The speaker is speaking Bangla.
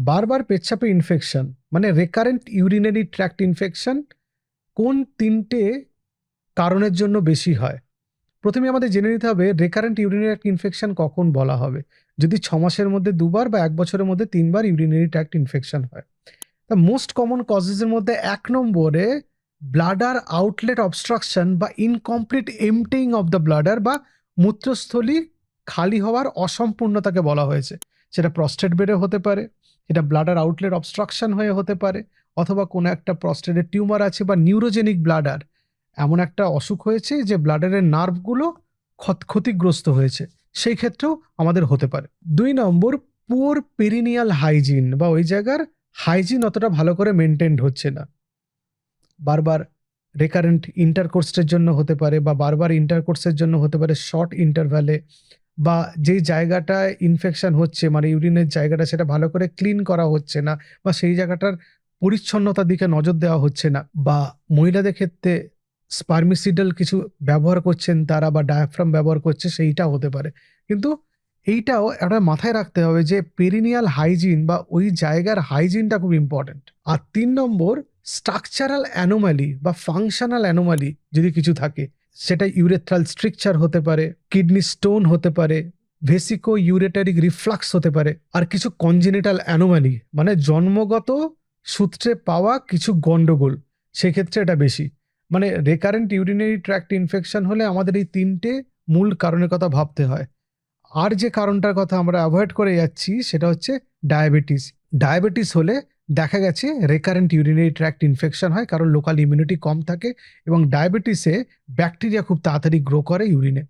বারবার পেচ্ছাপে ইনফেকশন মানে রেকারেন্ট ইউরিনারি ট্র্যাক্ট ইনফেকশন কোন তিনটে কারণের জন্য বেশি হয়? প্রথমে আমাদের জেনে নিতে হবে রেকারেন্ট ইউরিনারি ট্র্যাক্ট ইনফেকশন কখন বলা হবে। যদি 6 মাসের মধ্যে 2 বার বা 1 বছরের মধ্যে 3 বার ইউরিনারি ট্র্যাক্ট ইনফেকশন হয়। দ্য মোস্ট কমন কজেসের মধ্যে 1 নম্বরে ব্লাডার আউটলেট অবস্ট্রাকশন বা incomplete emptying of the bladder বা মূত্রস্থলী খালি হওয়ার অসম্পূর্ণতাকে বলা হয়েছে। সেটা প্রস্টেট বেডে হতে পারে, এটা ব্লাডার আউটলেট অবস্ট্রাকশন হয়ে হতে পারে, অথবা কোনো একটা প্রস্টেটের টিউমার আছে বা নিউরোজেনিক ব্লাডার, এমন একটা অসুখ হয়েছে যে ব্লাডারের নার্ভগুলো ক্ষতিগ্রস্ত হয়েছে, সেই ক্ষেত্রেও আমাদের হতে পারে। 2 নম্বর, পুয়ার পেরিনিয়াল হাইজিন বা ওই জায়গার হাইজিন অতটা ভালো করে মেনটেন্ড হচ্ছে না। বারবার রেকারেন্ট ইন্টারকোর্সের জন্য হতে পারে বা বারবার ইন্টারকোর্সের জন্য হতে পারে শর্ট ইন্টারভ্যালে, বা যেই জায়গাটায় ইনফেকশন হচ্ছে মানে ইউরিনের জায়গাটা সেটা ভালো করে ক্লিন করা হচ্ছে না, বা সেই জায়গাটার পরিচ্ছন্নতার দিকে নজর দেওয়া হচ্ছে না, বা মহিলাদের ক্ষেত্রে স্পার্মিসিডাল কিছু ব্যবহার করছেন তারা বা ডায়াফ্রাম ব্যবহার করছে, সেইটা হতে পারে। কিন্তু এইটাও একটা মাথায় রাখতে হবে যে পেরিনিয়াল হাইজিন বা ওই জায়গার হাইজিনটা খুব ইম্পর্টেন্ট। আর 3 নম্বর, স্ট্রাকচারাল অ্যানোমালি বা ফাংশনাল অ্যানোমালি যদি কিছু থাকে, সেটা ইউরেথ্রাল স্ট্রিকচার হতে পারে, কিডনি স্টোন হতে পারে, ভেসিকো ইউরেটারিক রিফ্লাক্স হতে পারে, আর কিছু কনজেনিটাল অ্যানোমালি মানে জন্মগত সূত্রে পাওয়া কিছু গন্ডগোল, সেক্ষেত্রে এটা বেশি। মানে রেকারেন্ট ইউরিনারি ট্র্যাক্ট ইনফেকশন হলে আমাদের এই 3টে মূল কারণের কথা ভাবতে হয়। আর যে কারণটার কথা আমরা অ্যাভয়েড করে যাচ্ছি সেটা হচ্ছে ডায়াবেটিস। ডায়াবেটিস হলে দেখা গেছে রেকারেন্ট ইউরিনারি ট্র্যাক্ট ইনফেকশন হয়, কারণ লোকাল ইমিউনিটি কম থাকে এবং ডায়াবেটিসে ব্যাকটেরিয়া খুব তাড়াতাড়ি গ্রো করে ইউরিনে।